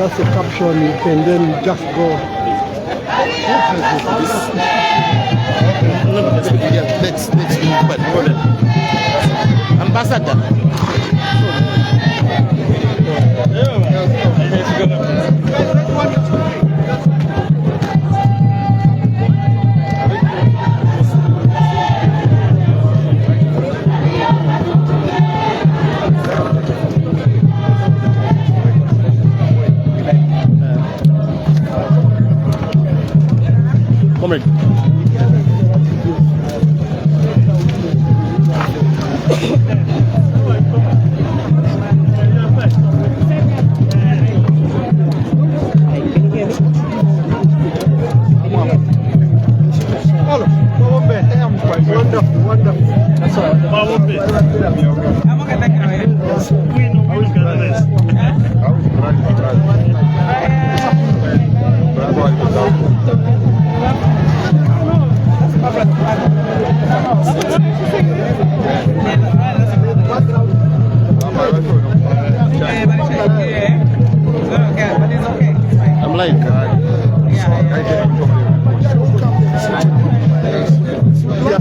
That's a caption, you can then just go. Let's Ambassador.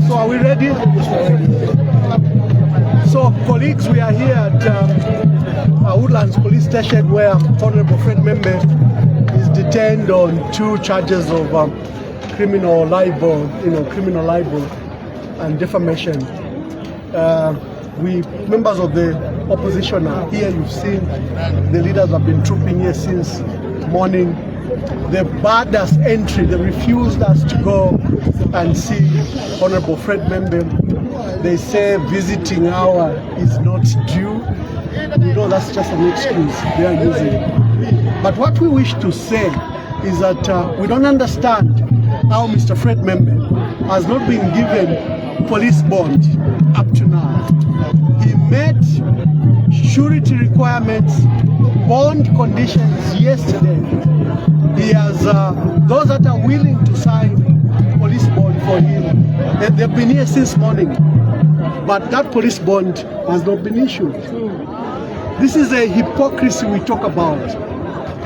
So are we ready? So colleagues, we are here at Woodlands Police Station where Honorable Fred Membe is detained on 2 charges of criminal libel, criminal libel and defamation. We members of the opposition are here. You've seen the leaders have been trooping here since morning. They barred us entry. They refused us to go and see Honorable Fred Membe. They say visiting hour is not due. You know, that's just an excuse they are using. But what we wish to say is that we don't understand how Mr. Fred Membe has not been given police bond up to now. He met surety requirements, bond conditions yesterday. He has those that are willing to sign police bond for him. They've been here since morning, but that police bond has not been issued. This is a hypocrisy we talk about.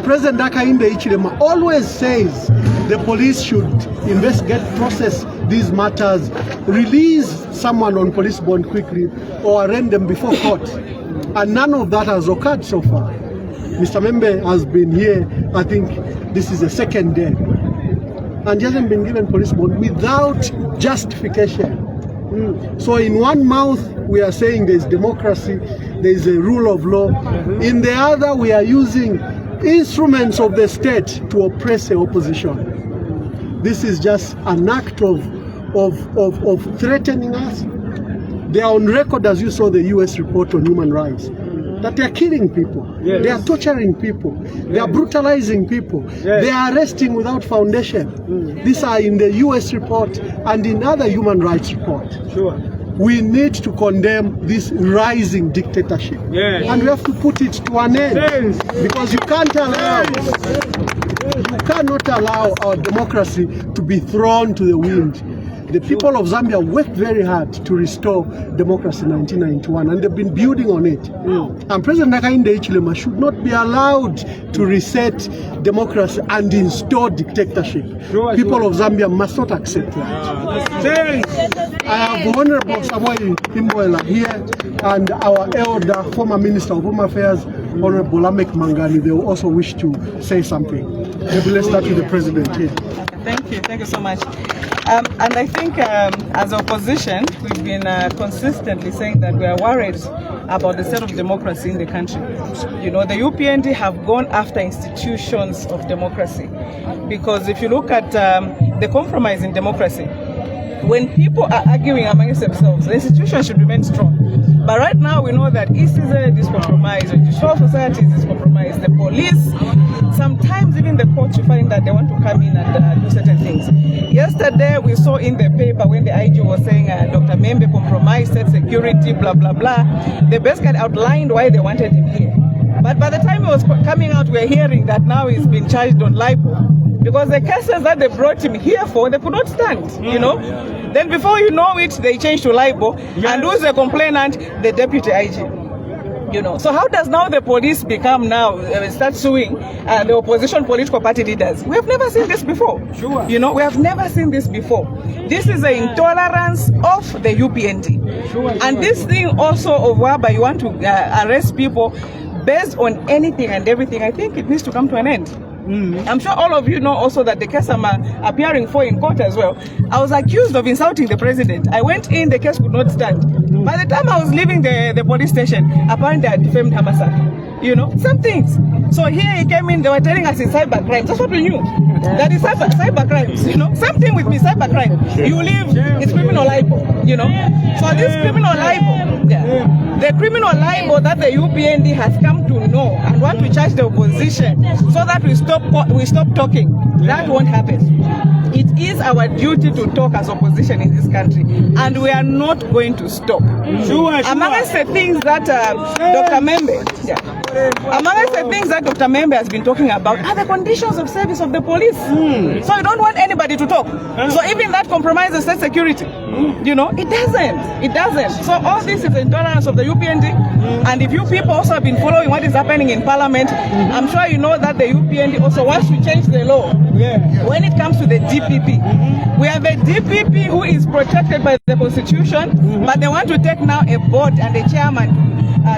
President Hakainde Hichilema always says the police should investigate, process these matters, release someone on police bond quickly, or arraign them before court. And none of that has occurred so far. Mr. Membe has been here, I think this is the second day, and he hasn't been given police bond without justification. So in one mouth we are saying there is democracy, there is a rule of law. In the other we are using instruments of the state to oppress the opposition. This is just an act of threatening us. They are on record, as you saw the US report on human rights, that they are killing people, they are torturing people, they are brutalizing people, they are arresting without foundation. These are in the US report and in other human rights reports. We need to condemn this rising dictatorship, and we have to put it to an end, because you cannot allow our democracy to be thrown to the wind. The people of Zambia worked very hard to restore democracy in 1991, and they've been building on it. And President Hakainde Hichilema should not be allowed to reset democracy and install dictatorship. People of Zambia must not accept that. I have Honorable Samoei Imboela here, and our elder, former Minister of Home Affairs, Honorable LAMEKI Magani. They will also wish to say something. Maybe let's start with the President here. Thank you so much. And I think as opposition, we've been consistently saying that we are worried about the state of democracy in the country. You know, the UPND have gone after institutions of democracy, because if you look at the compromise in democracy, when people are arguing amongst themselves, the institution should remain strong. But right now we know that ECZ is compromised, the judicial society is compromised, the police, sometimes even the courts, you find that they want to come in and do certain things. Yesterday we saw in the paper when the IG was saying Dr. Membe compromised, said security, blah, blah, blah. They basically outlined why they wanted him here. But by the time he was coming out, we're hearing that now he's been charged on libel, because the cases that they brought him here for, they could not stand, you know. Then before you know it, they changed to libel, and who's the complainant? The deputy IG. You know, so how does now the police become now start suing the opposition political party leaders? We have never seen this before. You know, we have never seen this before. This is the intolerance of the UPND. And this thing also of whereby you want to arrest people based on anything and everything, I think it needs to come to an end. I'm sure all of you know also that the case I'm appearing for in court as well. I was accused of insulting the president. I went in, the case could not stand. By the time I was leaving the police station, apparently I defamed Hamasaki. You know, some things. So here he came in, they were telling us it's cyber crimes. That's what we knew. That is cyber crimes, you know. Same thing with me, cyber crime. You leave, it's criminal libel, you know. So this criminal libel, the criminal libel that the UPND has come to know and want to charge the opposition so that we stop talking, that won't happen. It is our duty to talk as opposition in this country, and we are not going to stop. Amongst the things that Dr. Membe has been talking about are the conditions of service of the police. So you don't want anybody to talk. So even that compromises state security. You know, it doesn't. So all this is intolerance of the UPND. And if you people also have been following what is happening in Parliament, I'm sure you know that the UPND also wants to change the law. When it comes to the DPP, we have a DPP who is protected by the Constitution, but they want to take now a board and a chairman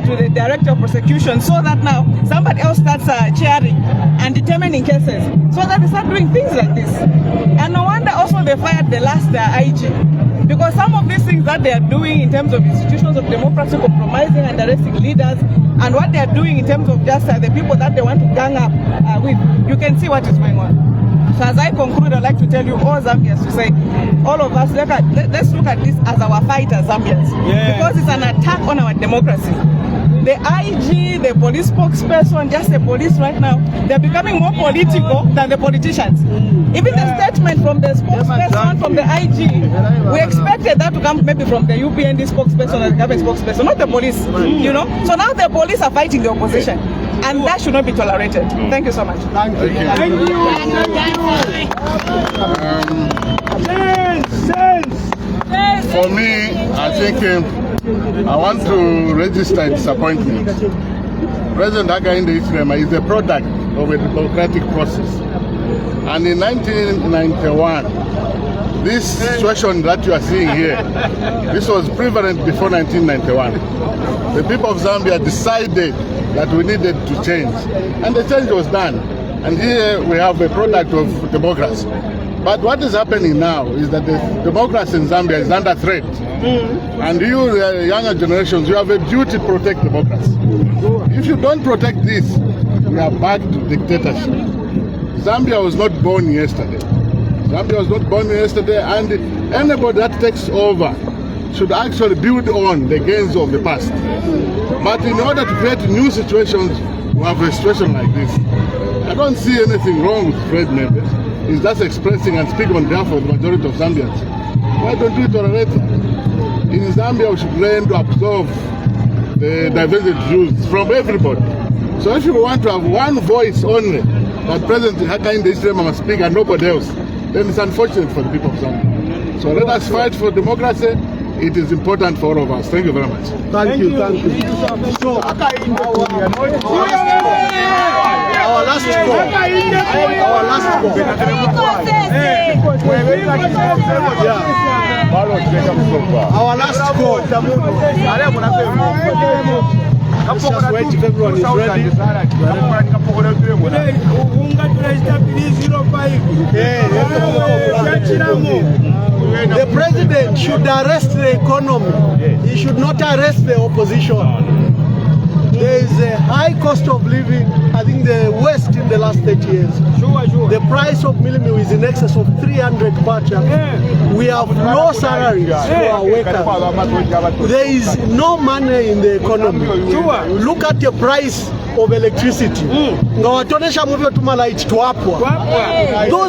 to the director of prosecution, so that now somebody else starts chairing and determining cases, so that they start doing things like this. And no wonder also they fired the last IG, because some of these things that they are doing in terms of institutions of democracy, compromising and arresting leaders, and what they are doing in terms of just the people that they want to gang up with, you can see what is going on. So as I conclude, I'd like to tell you all Zambians to say, all of us, let's look at this as our fight as Zambians, because it's an attack on our democracy. The IG, the police spokesperson, just the police right now, they're becoming more political than the politicians. Even the statement from the spokesperson, from the IG, we expected that to come maybe from the UPND spokesperson or the government spokesperson, not the police, you know. So now the police are fighting the opposition, and that should not be tolerated. Thank you so much. Thank you. For me, I think I want to register disappointment. President Hakainde Hichilema is a product of a democratic process. And in 1991, this situation that you are seeing here, this was prevalent before 1991. The people of Zambia decided that we needed to change, and the change was done. And here we have a product of democracy. But what is happening now is that the democracy in Zambia is under threat. And you, the younger generations, you have a duty to protect democracy. If you don't protect this, we are back to dictatorship. Zambia was not born yesterday. Zambia was not born yesterday, and anybody that takes over should actually build on the gains of the past. But in order to create new situations, we have a situation like this. I don't see anything wrong with Fred Membe. He's just expressing and speaking on behalf of the majority of Zambians. Why don't we tolerate it? In Zambia, we should learn to absorb the divergent views from everybody. So if you want to have one voice only, that President Hakainde Hichilema must speak and nobody else, then it's unfortunate for the people of Zambia. So let us fight for democracy. It is important for all of us. Thank you very much. Thank you. So, our last call. Our last call. Let's just wait if everyone is ready. The president should arrest the economy. He should not arrest the opposition. There is a high cost of living, I think the West in the last 30 years. The price of meal is in excess of 300 kwacha. We have low salaries for our workers. There is no money in the economy. Look at the price of electricity. Those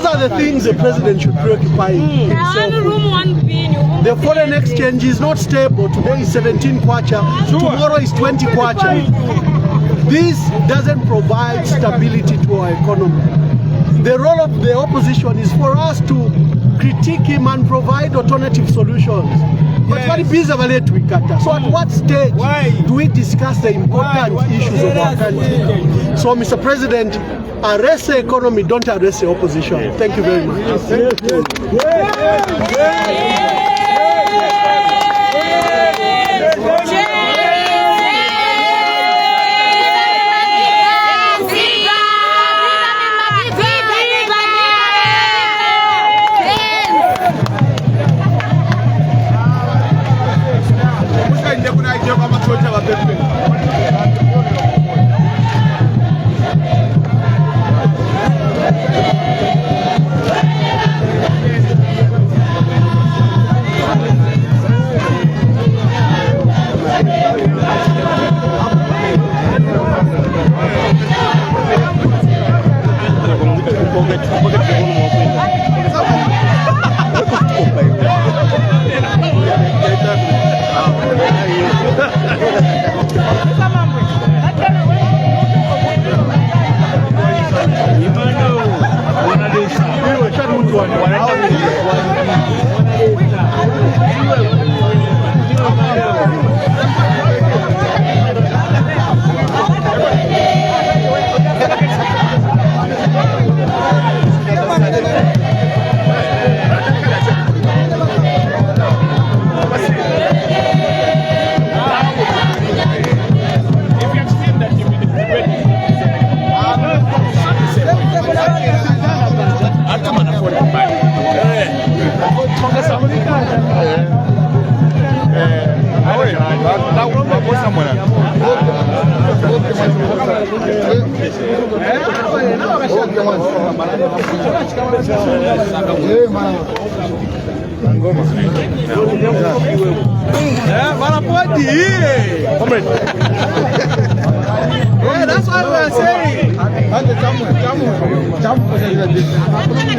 are the things the president should preoccupy himself with. The foreign exchange is not stable. Today is 17 kwacha, tomorrow is 20 kwacha. This doesn't provide stability to our economy. The role of the opposition is for us to critique him and provide alternative solutions. But what is so at what stage do we discuss the important issues of our country? So, Mr. President, arrest the economy, don't arrest the opposition. Thank you very much. That's what we are saying.